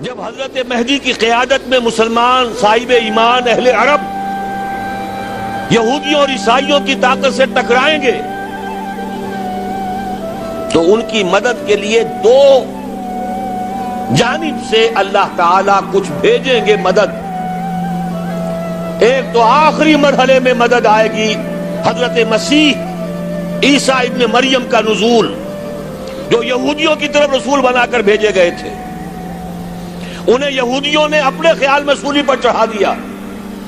جب حضرت مہدی کی قیادت میں مسلمان صاحب ایمان اہل عرب یہودیوں اور عیسائیوں کی طاقت سے ٹکرائیں گے تو ان کی مدد کے لیے دو جانب سے اللہ تعالیٰ کچھ بھیجیں گے مدد. ایک تو آخری مرحلے میں مدد آئے گی حضرت مسیح عیسیٰ ابن مریم کا نزول، جو یہودیوں کی طرف رسول بنا کر بھیجے گئے تھے. انہیں یہودیوں نے اپنے خیال میں سولی پر چڑھا دیا،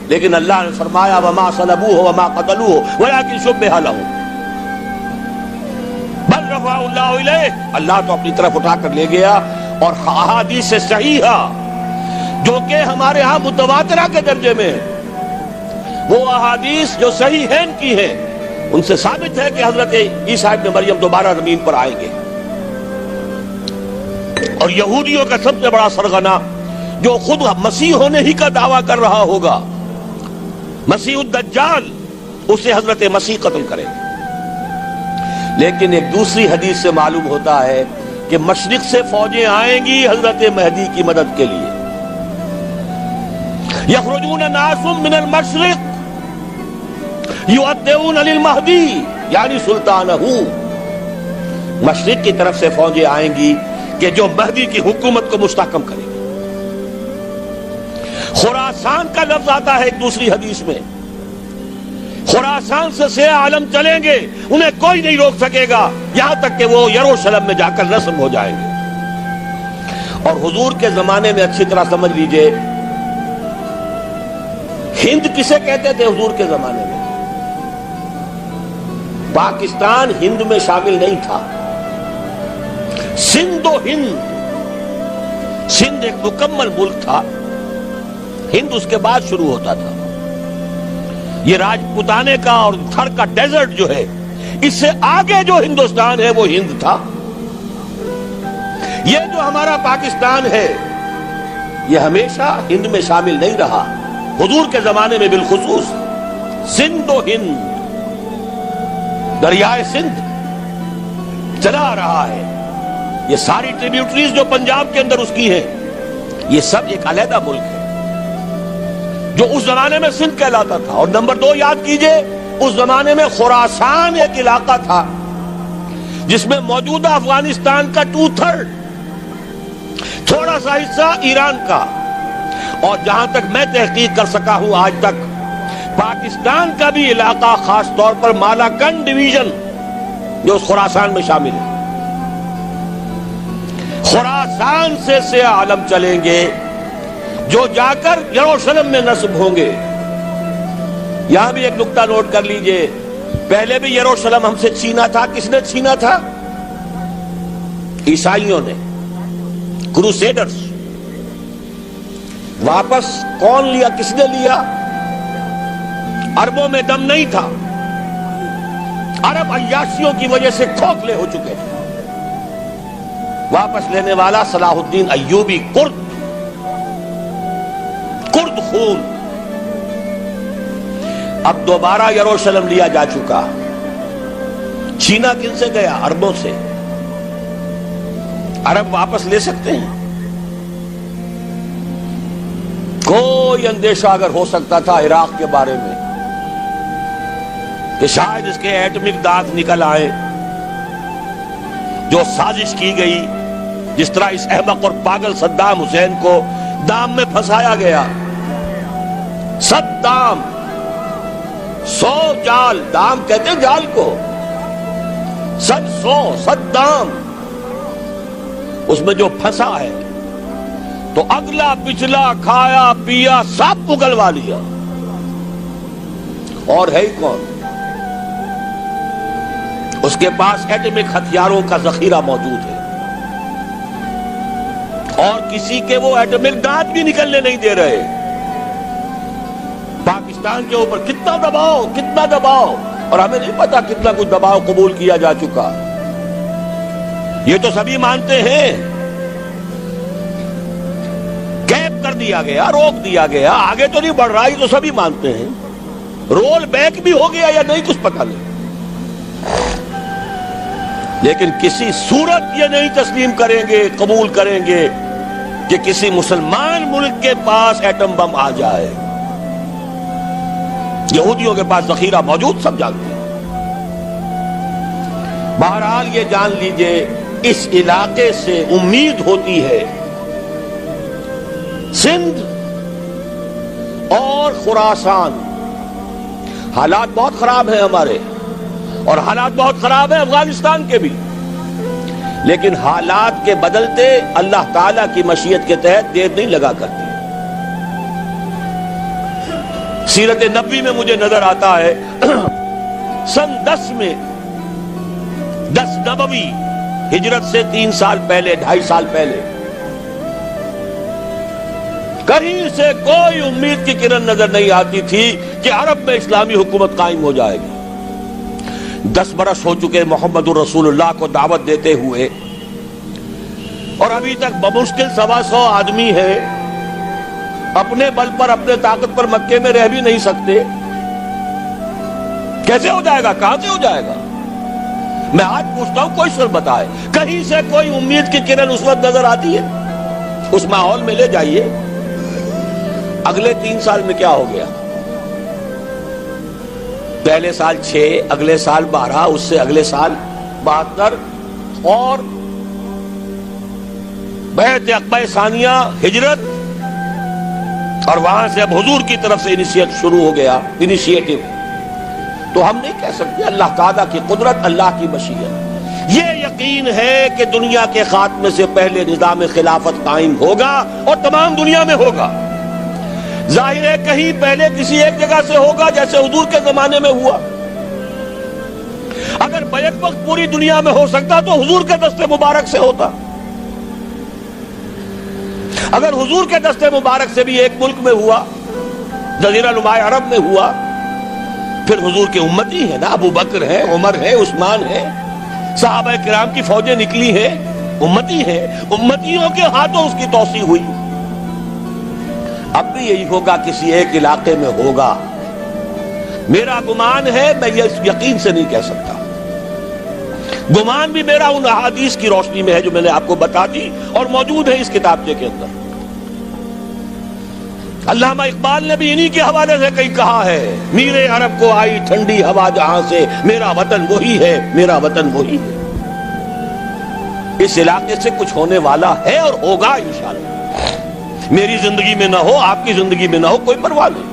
لیکن اللہ نے فرمایا وما صلبوہ وما قتلوہ ولکن شبہ لہم بل رفعہ اللہ الیہ. اللہ تو اپنی طرف اٹھا کر لے گیا. اور احادیث صحیحہ جو کہ ہمارے ہاں متواترہ کے درجے میں وہ احادیث جو صحیحین کی ہیں ان سے ثابت ہے کہ حضرت عیسیٰ ابن مریم دوبارہ زمین پر آئیں گے. اور یہودیوں کا سب سے بڑا سرغنہ جو خود مسیح ہونے ہی کا دعویٰ کر رہا ہوگا، مسیح الدجال، اسے حضرت مسیح قتل کریں گے. لیکن ایک دوسری حدیث سے معلوم ہوتا ہے کہ مشرق سے فوجیں آئیں گی حضرت مہدی کی مدد کے لیے. یخرجون ناس من المشرق یؤدون للمہدی یعنی سلطانہ. مشرق کی طرف سے فوجیں آئیں گی کہ جو مہدی کی حکومت کو مستحکم کرے گی. خراسان کا لفظ آتا ہے ایک دوسری حدیث میں. خراسان سے سیاہ عالم چلیں گے، انہیں کوئی نہیں روک سکے گا یہاں تک کہ وہ یروشلم میں جا کر رسم ہو جائیں گے. اور حضور کے زمانے میں اچھی طرح سمجھ لیجئے، ہند کسے کہتے تھے حضور کے زمانے میں؟ پاکستان ہند میں شامل نہیں تھا. سندھ و ہند، سندھ ایک مکمل ملک تھا، ہند اس کے بعد شروع ہوتا تھا. یہ راجپوتانے کا اور تھر کا ڈیزرٹ جو ہے، اس سے آگے جو ہندوستان ہے وہ ہند تھا. یہ جو ہمارا پاکستان ہے یہ ہمیشہ ہند میں شامل نہیں رہا. حضور کے زمانے میں بالخصوص سندھ و ہند، دریائے سندھ چلا رہا ہے. یہ ساری ٹریبیوٹریز جو پنجاب کے اندر اس کی ہیں، یہ سب ایک علیحدہ ملک ہے جو اس زمانے میں سندھ کہلاتا تھا. اور نمبر 2 یاد کیجئے، اس زمانے میں خراسان ایک علاقہ تھا جس میں موجودہ افغانستان کا 2/3، تھوڑا سا حصہ ایران کا، اور جہاں تک میں تحقیق کر سکا ہوں آج تک پاکستان کا بھی علاقہ، خاص طور پر مالاکنڈ ڈویژن جو اس خراسان میں شامل ہے. خراسان سے سیاہ عالم چلیں گے جو جا کر یروشلم میں نصب ہوں گے. یہاں بھی ایک نقطہ نوٹ کر لیجئے، پہلے بھی یروشلم ہم سے چھینا تھا. کس نے چھینا تھا؟ عیسائیوں نے، کروسیڈرز. واپس کون لیا؟ کس نے لیا؟ عربوں میں دم نہیں تھا، عرب عیاشیوں کی وجہ سے کھوکھلے ہو چکے تھے. واپس لینے والا صلاح الدین ایوبی، کرد خون. اب دوبارہ یروشلم لیا جا چکا. چھینا کن سے گیا؟ عربوں سے. عرب واپس لے سکتے ہیں؟ کوئی اندیشہ اگر ہو سکتا تھا عراق کے بارے میں کہ شاید اس کے ایٹمک دانت نکل آئے، جو سازش کی گئی، جس طرح اس احمق اور پاگل صدام حسین کو دام میں پھنسایا گیا. صدام 100 جال، دام کہتے ہیں جال کو، 100 صدام، اس میں جو پھنسا ہے تو اگلا پچھلا کھایا پیا سب اگلوا لیا. اور ہے ہی کون؟ اس کے پاس ایٹمک ہتھیاروں کا ذخیرہ موجود ہے، اور کسی کے وہ ایٹمک دانت بھی نکلنے نہیں دے رہے. پاکستان کے اوپر کتنا دباؤ، اور ہمیں نہیں پتا کتنا کچھ دباؤ قبول کیا جا چکا. یہ تو سبھی مانتے ہیں. کیپ کر دیا گیا، روک دیا گیا، آگے تو نہیں بڑھ رہا، یہ تو سبھی مانتے ہیں. رول بیک بھی ہو گیا یا نہیں کچھ پتا نہیں، لیکن کسی صورت یہ نہیں تسلیم کریں گے، قبول کریں گے کہ کسی مسلمان ملک کے پاس ایٹم بم آ جائے. یہودیوں کے پاس ذخیرہ موجود، سب جانتے ہیں. بہرحال یہ جان لیجئے اس علاقے سے امید ہوتی ہے سندھ اور خراسان. حالات بہت خراب ہیں ہمارے، اور حالات بہت خراب ہیں افغانستان کے بھی، لیکن حالات کے بدلتے اللہ تعالیٰ کی مشیت کے تحت دیر نہیں لگا کرتی. سیرت نبوی میں مجھے نظر آتا ہے سن 10 میں 10 نبوی ہجرت سے 3 سال پہلے، 2.5 سال پہلے، کہیں سے کوئی امید کی کرن نظر نہیں آتی تھی کہ عرب میں اسلامی حکومت قائم ہو جائے گی. 10 برس ہو چکے محمد الرسول اللہ کو دعوت دیتے ہوئے، اور ابھی تک بمشکل 125 آدمی ہے. اپنے بل پر، اپنے طاقت پر مکے میں رہ بھی نہیں سکتے. کیسے ہو جائے گا؟ کہاں سے ہو جائے گا؟ میں آج پوچھتا ہوں، کوئی سر بتائے کہیں سے کوئی امید کی کرن اس وقت نظر آتی ہے؟ اس ماحول میں لے جائیے. اگلے 3 سال میں کیا ہو گیا؟ پہلے سال 6، اگلے سال 12، اس سے اگلے سال 72، اور بیعت عقبہ ثانیہ ہجرت، اور وہاں سے اب حضور کی طرف سے انیشیٹ شروع ہو گیا، انیشیٹو. تو ہم نہیں کہہ سکتے اللہ تعالیٰ کی قدرت، اللہ کی مشیت. یہ یقین ہے کہ دنیا کے خاتمے سے پہلے نظام خلافت قائم ہوگا، اور تمام دنیا میں ہوگا. ظاہر ہے کہیں پہلے کسی ایک جگہ سے ہوگا، جیسے حضور کے زمانے میں ہوا. اگر بیک وقت پوری دنیا میں ہو سکتا تو حضور کے دست مبارک سے ہوتا. اگر حضور کے دست مبارک سے بھی ایک ملک میں ہوا، جزیرہ نماء عرب میں ہوا، پھر حضور کے امتی ہیں نا، ابو بکر ہے، عمر ہے، عثمان ہے، صحابہ کرام کی فوجیں نکلی ہیں، امتی ہیں. امتیوں کے ہاتھوں اس کی توسیع ہوئی. اب بھی یہی ہوگا، کسی ایک علاقے میں ہوگا. میرا گمان ہے، میں یہ یقین سے نہیں کہہ سکتا. گمان بھی میرا ان احادیث کی روشنی میں ہے جو میں نے آپ کو بتا دی اور موجود ہے اس کتابچے کے اندر. علامہ اقبال نے بھی انہی کے حوالے سے کہیں کہا ہے، میرے عرب کو آئی ٹھنڈی ہوا جہاں سے، میرا وطن وہی ہے، میرا وطن وہی ہے. اس علاقے سے کچھ ہونے والا ہے اور ہوگا انشاءاللہ. میری زندگی میں نہ ہو، آپ کی زندگی میں نہ ہو، کوئی پرواہ نہیں.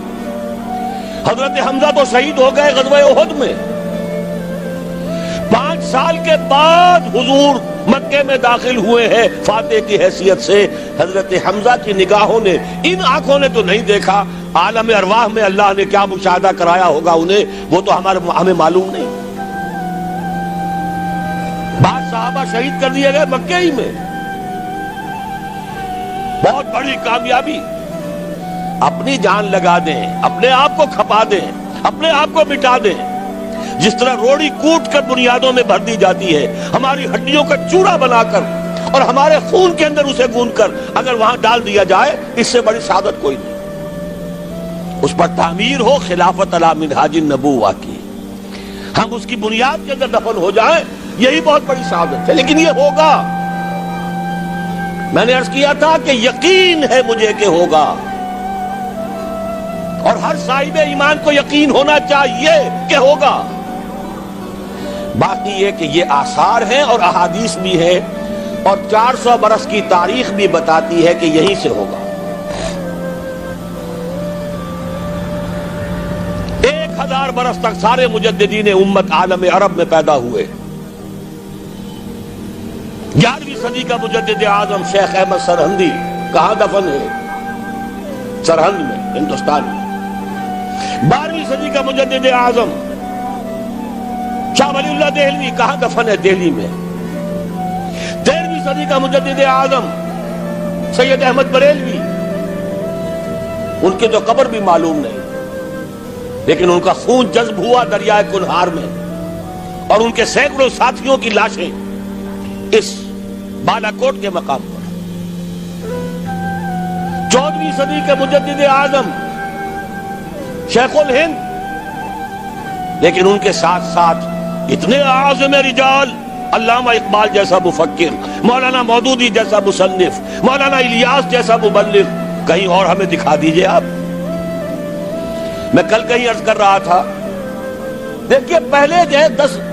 حضرت حمزہ تو شہید ہو گئے غزوہ احد میں. 5 سال کے بعد حضور مکے میں داخل ہوئے ہیں فاتح کی حیثیت سے. حضرت حمزہ کی نگاہوں نے، ان آنکھوں نے تو نہیں دیکھا، عالم ارواح میں اللہ نے کیا مشاہدہ کرایا ہوگا انہیں، وہ تو ہمیں معلوم نہیں. بعض صحابہ شہید کر دیے گئے مکے ہی میں. بہت بڑی کامیابی. اپنی جان لگا دیں، اپنے آپ کو کھپا دیں، اپنے آپ کو مٹا دیں. جس طرح روڑی کوٹ کر بنیادوں میں بھر دی جاتی ہے، ہماری ہڈیوں کا چوڑا بنا کر اور ہمارے خون کے اندر اسے گون کر اگر وہاں ڈال دیا جائے، اس سے بڑی سعادت کوئی نہیں. اس پر تعمیر ہو خلافت علی منہاج النبوہ کی، ہم اس کی بنیاد کے اندر دفن ہو جائیں، یہی بہت بڑی سعادت ہے. لیکن یہ ہوگا. میں نے عرض کیا تھا کہ یقین ہے مجھے کہ ہوگا، اور ہر صاحب ایمان کو یقین ہونا چاہیے کہ ہوگا. باقی یہ کہ یہ آثار ہیں اور احادیث بھی ہیں، اور 400 برس کی تاریخ بھی بتاتی ہے کہ یہیں سے ہوگا. 1000 برس تک سارے مجددین امت عالم عرب میں پیدا ہوئے. 11ویں صدی کا مجدد اعظم شیخ احمد سرہندی کہاں دفن ہے؟ سرہند میں، ہندوستان میں. 12ویں صدی کا مجدد اعظم شاہ ولی اللہ دہلوی کہاں دفن ہے؟ دہلی میں. 13ویں صدی کا مجدد اعظم سید احمد بریلوی، ان کی تو قبر بھی معلوم نہیں، لیکن ان کا خون جذب ہوا دریائے کنہار میں، اور ان کے سینکڑوں ساتھیوں کی لاشیں اس بالاکوٹ کے مقام پر. 14ویں صدی کے مجدد اعظم شیخ الہند، لیکن ان کے ساتھ ساتھ اتنے اعظم رجال علامہ اقبال جیسا مفکر، مولانا مودودی جیسا مصنف، مولانا الیاس جیسا مبلغ کہیں اور ہمیں دکھا دیجئے آپ۔ میں کل کہیں عرض کر رہا تھا، دیکھیے پہلے جو ہے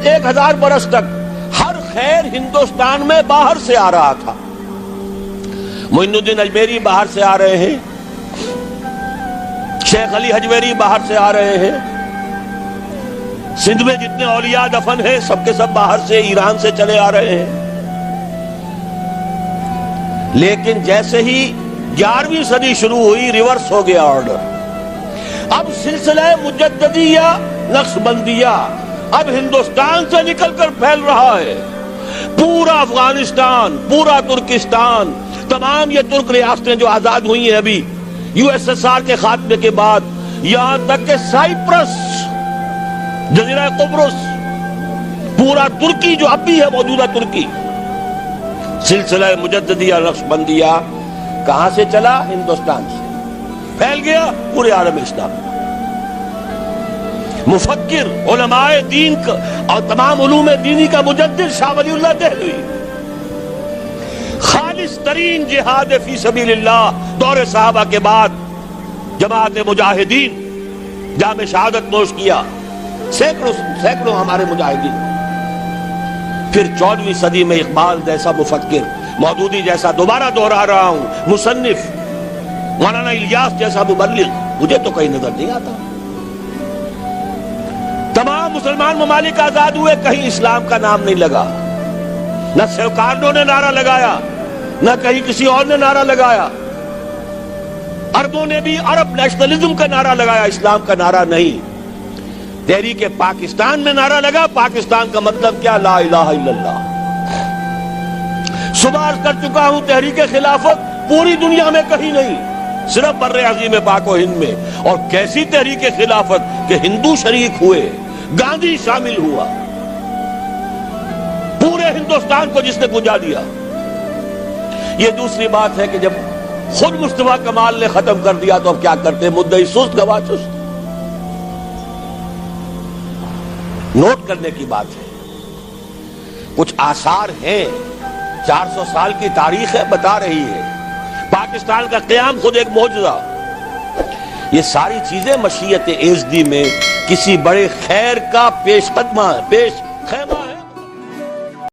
1000 برس تک ہر خیر ہندوستان میں باہر سے آ رہا تھا۔ معین الدین اجمیری باہر سے آ رہے ہیں، شیخ علی حجویری باہر سے آ رہے ہیں، سندھ میں جتنے اولیاء دفن ہیں سب کے سب باہر سے، ایران سے چلے آ رہے ہیں۔ لیکن جیسے ہی 11ویں صدی شروع ہوئی ریورس ہو گیا آرڈر۔ اب سلسلہ مجددیہ نقشبندیہ اب ہندوستان سے نکل کر پھیل رہا ہے، پورا افغانستان، پورا ترکستان، تمام یہ ترک ریاستیں جو آزاد ہوئی ہیں ابھی USSR کے خاتمے کے بعد، یہاں تک کہ سائپرس، جزیرہ قبرص، پورا ترکی جو اب بھی ہے موجودہ ترکی، سلسلہ مجددیہ نقشبندیہ کہاں سے چلا؟ ہندوستان سے پھیل گیا پورے عالم اسلام۔ مفکر، علماء دین اور تمام علوم دینی کا مجدد شاہ ولی اللہ دہلوی، خالص ترین جہاد فی سبیل اللہ دور صحابہ کے بعد جماعت مجاہدین جام شہادت نوش کیا، سینکڑوں ہمارے مجاہدین۔ پھر 14ویں صدی میں اقبال جیسا مفکر، مودودی جیسا، دوبارہ دوہرا رہا ہوں، مصنف، مولانا الیاس جیسا مبلغ مجھے تو کہیں نظر نہیں آتا۔ تمام مسلمان ممالک آزاد ہوئے، کہیں اسلام کا نام نہیں لگا، نہ سیوکارنوں نے نعرہ لگایا، نہ کہیں کسی اور نے نعرہ لگایا۔ عربوں نے بھی عرب نیشنلزم کا نعرہ لگایا، اسلام کا نعرہ نہیں۔ تحریک پاکستان میں نعرہ لگا، پاکستان کا مطلب کیا؟ لا الہ الا اللہ۔ صبح عرض کر چکا ہوں، تحریک خلافت پوری دنیا میں کہیں نہیں، صرف بر عظیم پاک و ہند میں۔ اور کیسی تحریک خلافت کہ ہندو شریک ہوئے، گاندھی شامل ہوا، پورے ہندوستان کو جس نے گنجا دیا۔ یہ دوسری بات ہے کہ جب خود مصطفیٰ کمال نے ختم کر دیا تو اب کیا کرتے؟ مدعی سست گواہ چست۔ نوٹ کرنے کی بات ہے، کچھ آثار ہیں، 400 سال کی تاریخ ہے، بتا رہی ہے پاکستان کا قیام خود ایک معجزہ۔ یہ ساری چیزیں مشیت ایزدی میں کسی بڑے خیر کا پیش خیمہ